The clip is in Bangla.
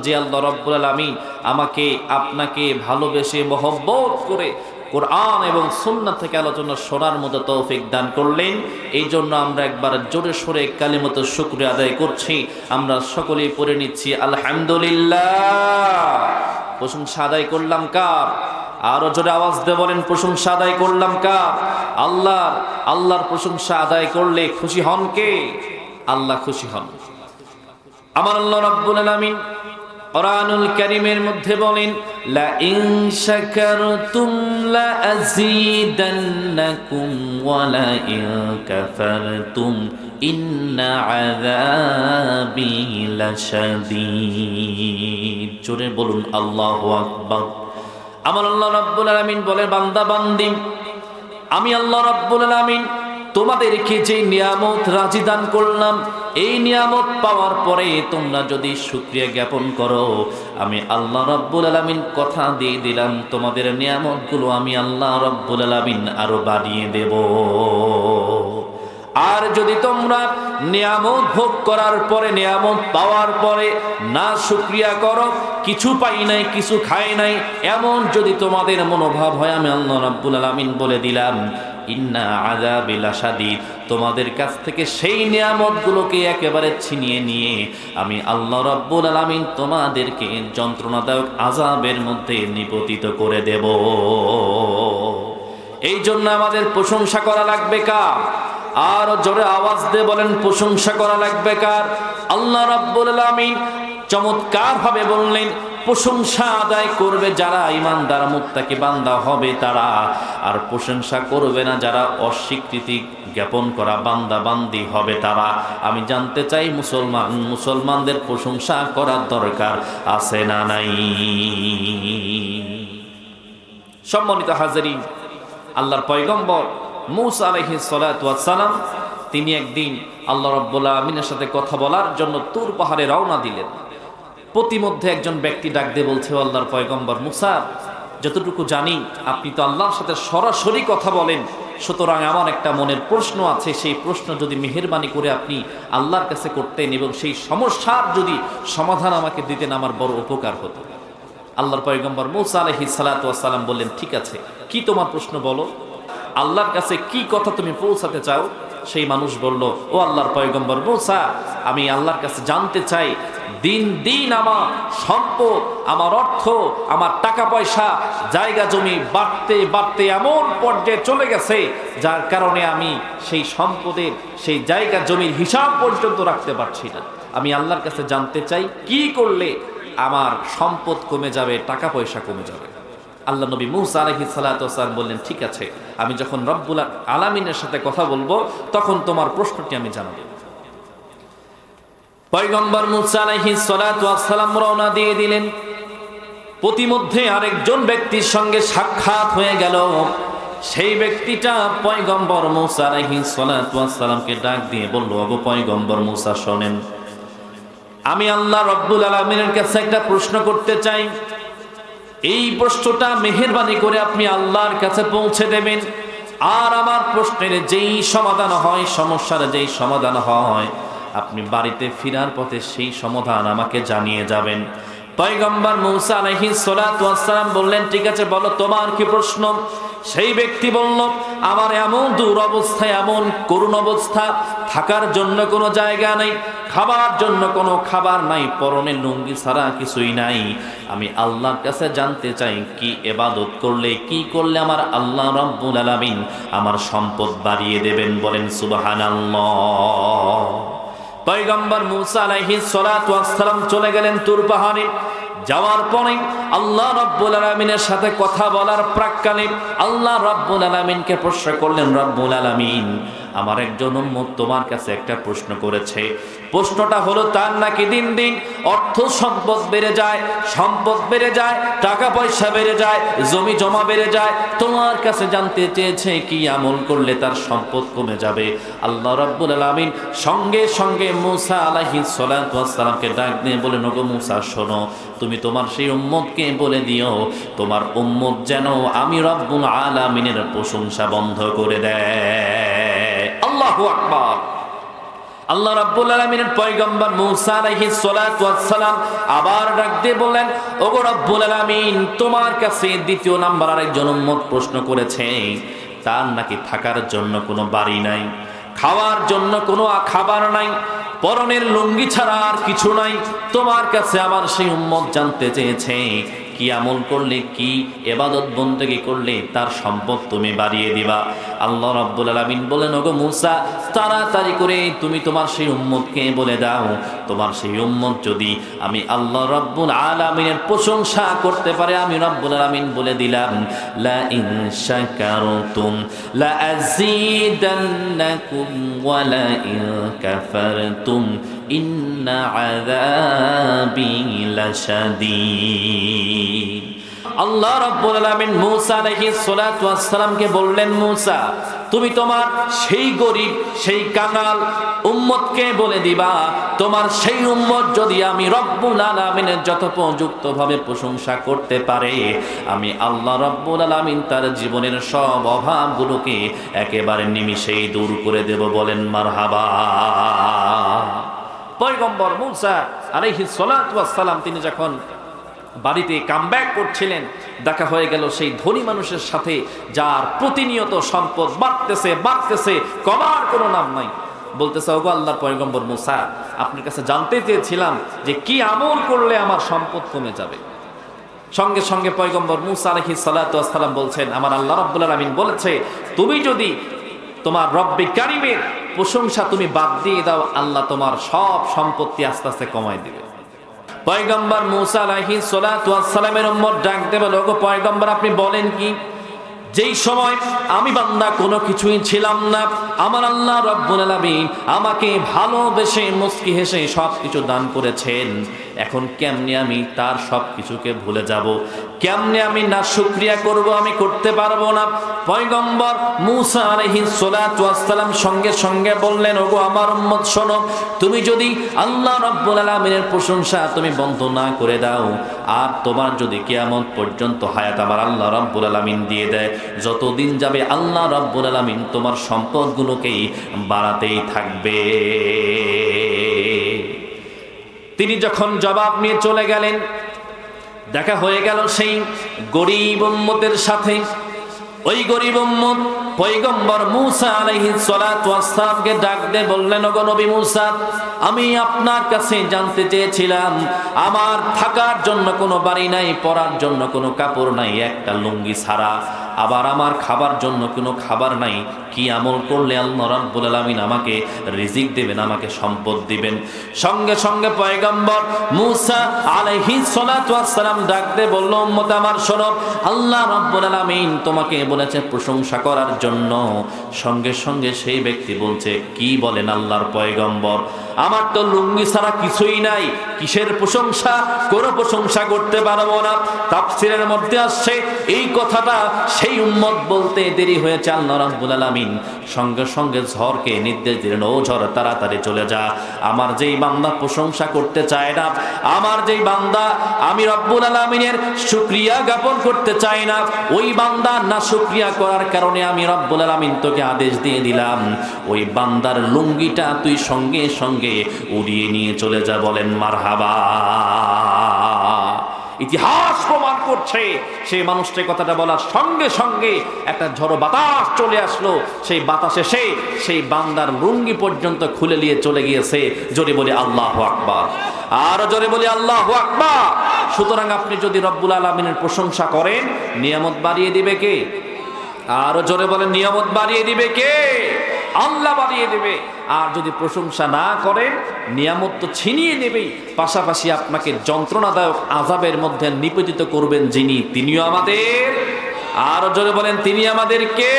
যে আল্লাহ রাব্বুল আলামিন আমাকে আপনাকে ভালোবেসে মহব্বত করে কোরআন এবং সুন্নাহ থেকে আলোচনা শোনার মতো তৌফিক দান করলেন। এই জন্য আমরা একবার জোরে সোরে কালিমাত শুকরিয়া আদায় করছি। আমরা সকলেই পড়ে নিচ্ছি আলহামদুলিল্লাহ। প্রশংসা আদায় করলাম কার? আরো জোরে আওয়াজ দিয়ে বলেন, প্রশংসা আদায় করলাম কার? আল্লাহর। আল্লাহর প্রশংসা আদায় করলে খুশি হন কে? আল্লাহ খুশি হন। আমার আল্লাহ রাব্বুল আলামিন কুরআনুল কারীমের মধ্যে বলেন, লা ইন শাকারতুম লা আযীদান্নাকুম ওয়া লা ইন কাফারতুম ইন্না আযাবি লাশাদীদ। জোরে বলুন আল্লাহু আকবার। আমার আল্লাহ রাব্বুল আলামিন বলে, বান্দা বান্দি, আমি আল্লাহ রাব্বুল আলামিন তোমাদেরকে যে নিয়ামত রাজি দান করলাম, এই নিয়ামত পাওয়ার পরে তোমরা যদি শুকরিয়া জ্ঞাপন করো, আমি আল্লাহ রাব্বুল আলামিন কথা দিয়ে দিলাম তোমাদের নিয়ামতগুলো আমি আল্লাহ রাব্বুল আলামিন আরো বাড়িয়ে দেব। আর যদি তোমরা নিয়ামত ভোগ করার পরে, নিয়ামত পাওয়ার পরে না শুকরিয়া করো, কিছু পাই নাই, কিছু খাই নাই, এমন যদি তোমাদের মনোভাব হয়, আমি আল্লাহ রাব্বুল আলামিন বলে দিলাম ইন্না আযাবি লাশাদীদ, তোমাদের কাছ থেকে সেই নিয়ামতগুলোকে একেবারে ছিনিয়ে নিয়ে আমি আল্লাহ রাব্বুল আলামিন তোমাদেরকে যন্ত্রণাদায়ক আযাবের মধ্যে নিপতিত করে দেব। এই জন্য আমাদের প্রশংসা করা লাগবে কার? আর জোরে আওয়াজ দিয়ে বলেন, প্রশংসা করা লাগবে কার? আল্লাহ রাব্বুল আলামিন চমৎকার ভাবে বললেন, প্রশংসা আদায় করবে যারা ঈমানদার মুত্তাকি বান্দা হবে তারা, আর প্রশংসা করবে না যারা অস্বীকৃতি জ্ঞাপন করা বান্দা বান্দি হবে তারা। আমি জানতে চাই মুসলমানদের প্রশংসা করার দরকার আছে না নাই? সম্মানিত হাজিরিন, আল্লাহর পয়গম্বর মূসা আলাইহিস সালাতু ওয়াস সালাম তিনি একদিন আল্লাহ রাব্বুল আলামিনের সাথে কথা বলার জন্য তুর পাহাড়ে রওনা দিলেন। প্রতিমধ্যে একজন ব্যক্তি ডাক দিয়ে বলছে, আল্লাহর পয়গম্বর মূসা, যতটুকু জানি আপনি তো আল্লাহর সাথে সরাসরি কথা বলেন, সুতরাং আমার একটা মনের প্রশ্ন আছে, সেই প্রশ্ন যদি মেহেরবানি করে আপনি আল্লাহর কাছে করতেন এবং সেই সমস্যার যদি সমাধান আমাকে দিতেন, আমার বড় উপকার হতো। আল্লাহর পয়গম্বর মূসা আলাইহিস সালাতু ওয়াস সালাম বললেন, ঠিক আছে, কি তোমার প্রশ্ন বলো, আল্লাহর কাছে কি কথা তুমি পৌঁছাতে চাও? সেই মানুষ বলল, ও আল্লাহর পয়গম্বর মূসা, আমি আল্লাহর কাছে জানতে চাই, দিন দিন আমার সম্পদ, আমার অর্থ, আমার টাকা পয়সা, জায়গা জমি বাড়তে বাড়তে এমন পর্যায়ে চলে গেছে যার কারণে আমি সেই সম্পদের, সেই জায়গা জমির হিসাব পর্যন্ত রাখতে পারছি না। আমি আল্লাহর কাছে জানতে চাই কি করলে আমার সম্পদ কমে যাবে, টাকা পয়সা কমে যাবে। আল্লাহ নবী মূসা আলাইহিস সালাতু ওয়াস সালাম বললেন, ঠিক আছে, আমি যখন রব্বুল আলামিনের সাথে কথা বলবো তখন তোমার প্রশ্নটি আমি জানাবো। পয়গম্বর মূসা আলাইহিস সালাতু ওয়াস সালাম রওনা দিয়ে দিলেন। প্রতিমধ্যে আরেকজন ব্যক্তির সঙ্গে সাক্ষাৎ হয়ে গেল। সেই ব্যক্তিটা পয়গম্বর মূসা আলাইহিস সালাতু ওয়াস সালামকে ডাক দিয়ে বলল, ওগো পয়গম্বর মূসা, শোনেন, আমি আল্লাহ রব্বুল আলামিনের কাছে একটা প্রশ্ন করতে চাই। এই প্রশ্নটা মেহেরবানি করে আপনি আল্লাহর কাছে পৌঁছে দেবেন, আর আমার প্রশ্নের যেই সমাধান হয়, সমস্যার যেই সমাধান হয়, আপনি বাড়িতে ফেরার পথে সেই সমাধান আমাকে জানিয়ে যাবেন। পয়গম্বর মূসা আলাইহিস সালাতু ওয়াস সালাম বললেন, ঠিক আছে, বলো তোমার কি প্রশ্ন? সেই ব্যক্তি বলল, আমার এমন দুরবস্থা, এমন করুণ অবস্থা, থাকার জন্য কোনো জায়গা নেই, খাবার জন্য কোনো খাবার নাই, পরনে লুঙ্গি ছাড়া কিছুই নাই। আমি আল্লাহর কাছে জানতে চাই, কি ইবাদত করলে, কি করলে আমার আল্লাহ রাব্বুল আলামিন আমার সম্পদ বাড়িয়ে দেবেন? বলেন সুবহানাল্লাহ। পয়গম্বর মূসা আলাইহিস সালাতু ওয়াস সালাম চলে গেলেন তুর পাহাড়ে। যাওয়ার পরে আল্লাহ রাব্বুল আলামিনের সাথে কথা বলার প্রাক্কালে আল্লাহ রাব্বুল আলামিনকে প্রশ্ন করলেন, রাব্বুল আলামিন, আমার একজন উম্মত তোমার কাছে একটা প্রশ্ন করেছে। প্রশ্নটা হলো, তার নাকি দিন দিন অর্থ সম্পদ বেড়ে যায়, সম্পদ বেড়ে যায়, টাকা পয়সা বেড়ে যায়, জমি জমা বেড়ে যায়। তোমার কাছে জানতে চেয়েছে কি আমল করলে তার সম্পদ কমে যাবে। আল্লাহ রাব্বুল আলামিন সঙ্গে সঙ্গে মূসা আলাইহিস সালাতু ওয়াস সালামকে ডাক দিয়ে বলেন, ওগো মূসা, শোনো, তুমি তোমার সেই উম্মতকে বলে দিও, তোমার উম্মত যেন আমি রব্বুল আলামিনের প্রশংসা বন্ধ করে দেয়। আল্লাহু আকবার। আল্লাহ রাব্বুল আলামিনের পয়গম্বর মূসা আলাইহিস সালাতু ওয়াস সালাম আবার ডাক দিয়ে বললেন, ওগো রব্বুল আলামিন, তোমার কাছে দ্বিতীয় নাম্বার আরেকজন উম্মত প্রশ্ন করেছে, তার নাকি থাকার জন্য কোনো বাড়ি নাই, খাওয়ার জন্য কোনো খাবার নাই, পরনের লুঙ্গি ছাড়া আর কিছু নাই। তোমার কাছে আবার সেই উম্মত জানতে চেয়েছে কি আমল করলে, কি ইবাদত বন্দেগী করলে তার সম্পদ তুমি বাড়িয়ে দিবা। আল্লাহ রাব্বুল আলামিন বলেন, ওগো মূসা, তাড়াতাড়ি করে তুমি তোমার সেই উম্মতকে বলে দাও, তোমার সেই উম্মত যদি আমি আল্লাহ রাব্বুল আলামিনের প্রশংসা করতে পারে, আমি রাব্বুল আলামিন বলে দিলাম, লা ইন শাকারতুম লা আযীদান্নাকুম ওয়া লা ইন কাফারতুম ইন্না আযাবি লাশাদীদ। আল্লাহ রাব্বুল আলামিন মূসা আলাইহিস সালাতু ওয়াস সালামকে বললেন, মূসা, তুমি তোমার সেই গরীব, সেই কাঙাল উম্মতকে বলে দিবা, তোমার সেই উম্মত যদি আমি রব্বুল আলামিনের যথোপযুক্তভাবে প্রশংসা করতে পারে, আমি আল্লাহ রব্বুল আলামিন তার জীবনের সব অভাবগুলোকে একেবারে নিমিষেই দূর করে দেব। বলেন মারহাবা। পয়গম্বর মূসা আলাইহিস সালাতু ওয়াস সালাম তিনি যখন বাড়িতে কামব্যাক করছিলেন, দেখা হয়ে গেল সেই ধনী মানুষের সাথে, যার প্রতিনিয়ত সম্পদ বাড়তেছে, কমার কোনো নাম নাই। বলতেছে, ওগো আল্লাহর পয়গম্বর মূসা, আপনার কাছে জানতে চেয়েছিলাম যে কি আমল করলে আমার সম্পদ কমে যাবে। সঙ্গে সঙ্গে পয়গম্বর মূসা আলাইহিস সালাতু ওয়াস সালাম বলছেন, আমার আল্লাহ রাব্বুল আলামিন বলেছে, তুমি যদি তোমার রব্বে কারিমের প্রশংসা তুমি বাদ দিয়ে দাও, আল্লাহ তোমার সব সম্পত্তি আস্তে আস্তে কমায় দিবে। পয়গম্বর মূসা আলাইহিস সালাতু ওয়াস সালামের উম্মত ডাক দিয়ে বলে, ওগো পয়গম্বর, আপনি বলেন কি? যেই সময় আমি বান্দা কোনো কিছুই ছিলাম না, আমার আল্লাহ রাব্বুল আলামিন আমাকে ভালোবেসে মুস্কি হেসে সব কিছু দান করেছেন, এখন কেমনে আমি তার সব কিছুকে ভুলে যাব? কেমনে আমি না শুকরিয়া করব? আমি করতে পারবো না। পয়গম্বর মূসা আলাইহিস সালাতু ওয়াস সালাম সঙ্গে সঙ্গে বললেন, ওগো আমার উম্মত, শোনো, তুমি যদি আল্লাহ রাব্বুল আলামিনের প্রশংসা তুমি বন্ধ না করে দাও, আর তোমার যদি কিয়ামত পর্যন্ত হায়াত আমার আল্লাহ রাব্বুল আলামিন দিয়ে দেয়, যতদিন যাবে আল্লাহ রাব্বুল আলামিন তোমার সম্পদগুলোকেই বাড়াতেই থাকবে। তিনি যখন জবাব নিয়ে চলে গেলেন, দেখা হয়ে গেল সেই গরীব উম্মতের সাথে। ওই গরীব উম্মত পয়গম্বর মূসা আলাইহিস সালাতু ওয়াস সালামকে ডাক দিয়ে বললেন, ওগো নবী মূসা, আমি আপনার কাছে জানতে চেয়েছিলাম, আমার থাকার জন্য কোনো বাড়ি নাই, পরার জন্য কোনো কাপড় নাই, একটা লুঙ্গি ছাড়া, আবার আমার খাবার জন্য কোনো খাবার নাই, কি আমল করলে আল্লাহ রাব্বুল আলামিন আমাকে রিজিক দিবেন, আমাকে সম্পদ দিবেন? সঙ্গে সঙ্গে পয়গম্বর মূসা আলাইহিস সালাতু ওয়াস সালাম ডাক দিয়ে বলল, উম্মত আমার শোনো, আল্লাহ রাব্বুল আলামিন তোমাকে বলেছে প্রশংসা করার জন্য। সঙ্গে সঙ্গে সেই ব্যক্তি বলছে, কি বলেন আল্লাহর পয়গম্বর, আমার তো লুঙ্গি ছাড়া কিছুই নাই, কিসের প্রশংসা? কোনো প্রশংসা করতে পারবো না। তাফসীরের মধ্যে আসছে এই কথাটা সেই উম্মত বলতে দেরি হয়েছে, আল্লাহ রাব্বুল আলামিন সঙ্গে সঙ্গে ঝড়কে নির্দেশ দিলেন, ও ঝড় তাড়াতাড়ি চলে যা, আমার যেই বান্দা প্রশংসা করতে চায় না, আমার যেই বান্দা আমি রব্বুল আলামিনের শুকরিয়া জ্ঞাপন করতে চাই না, ওই বান্দা না শুকরিয়া করার কারণে আমি রব্বুল আলামিন তোকে আদেশ দিয়ে দিলাম, ওই বান্দার লুঙ্গিটা তুই সঙ্গে সঙ্গে উড়িয়ে নিয়ে চলে যা। বলেন মারহাবা। ইতিহাস প্রমাণ করছে সেই মানুষটার কথাটা বলার সঙ্গে সঙ্গে একটা ঝড়ো বাতাস চলে আসলো, সেই বাতাসে সেই বান্দার লুঙ্গি পর্যন্ত খুলে নিয়ে চলে গিয়েছে। জোরে বলি আল্লাহু আকবার, আর জোরে বলি আল্লাহু আকবার। সুতরাং আপনি যদি রব্বুল আলামিনের প্রশংসা করেন, নিয়ামত বাড়িয়ে দিবে কে? আরো জোরে বলেন, নিয়ামত বাড়িয়ে দিবে কে? আল্লাহ বাড়িয়ে দেবে। আর যদি প্রশংসা না করেন, নিয়ামত তো ছিনিয়ে নেবেই, পাশাপাশি আপনাকে যন্ত্রণাদায়ক আযাবের মধ্যে নিপতিত করবেন যিনি, তিনিও আমাদের। আর জোরে বলেন, তিনি আমাদের কে?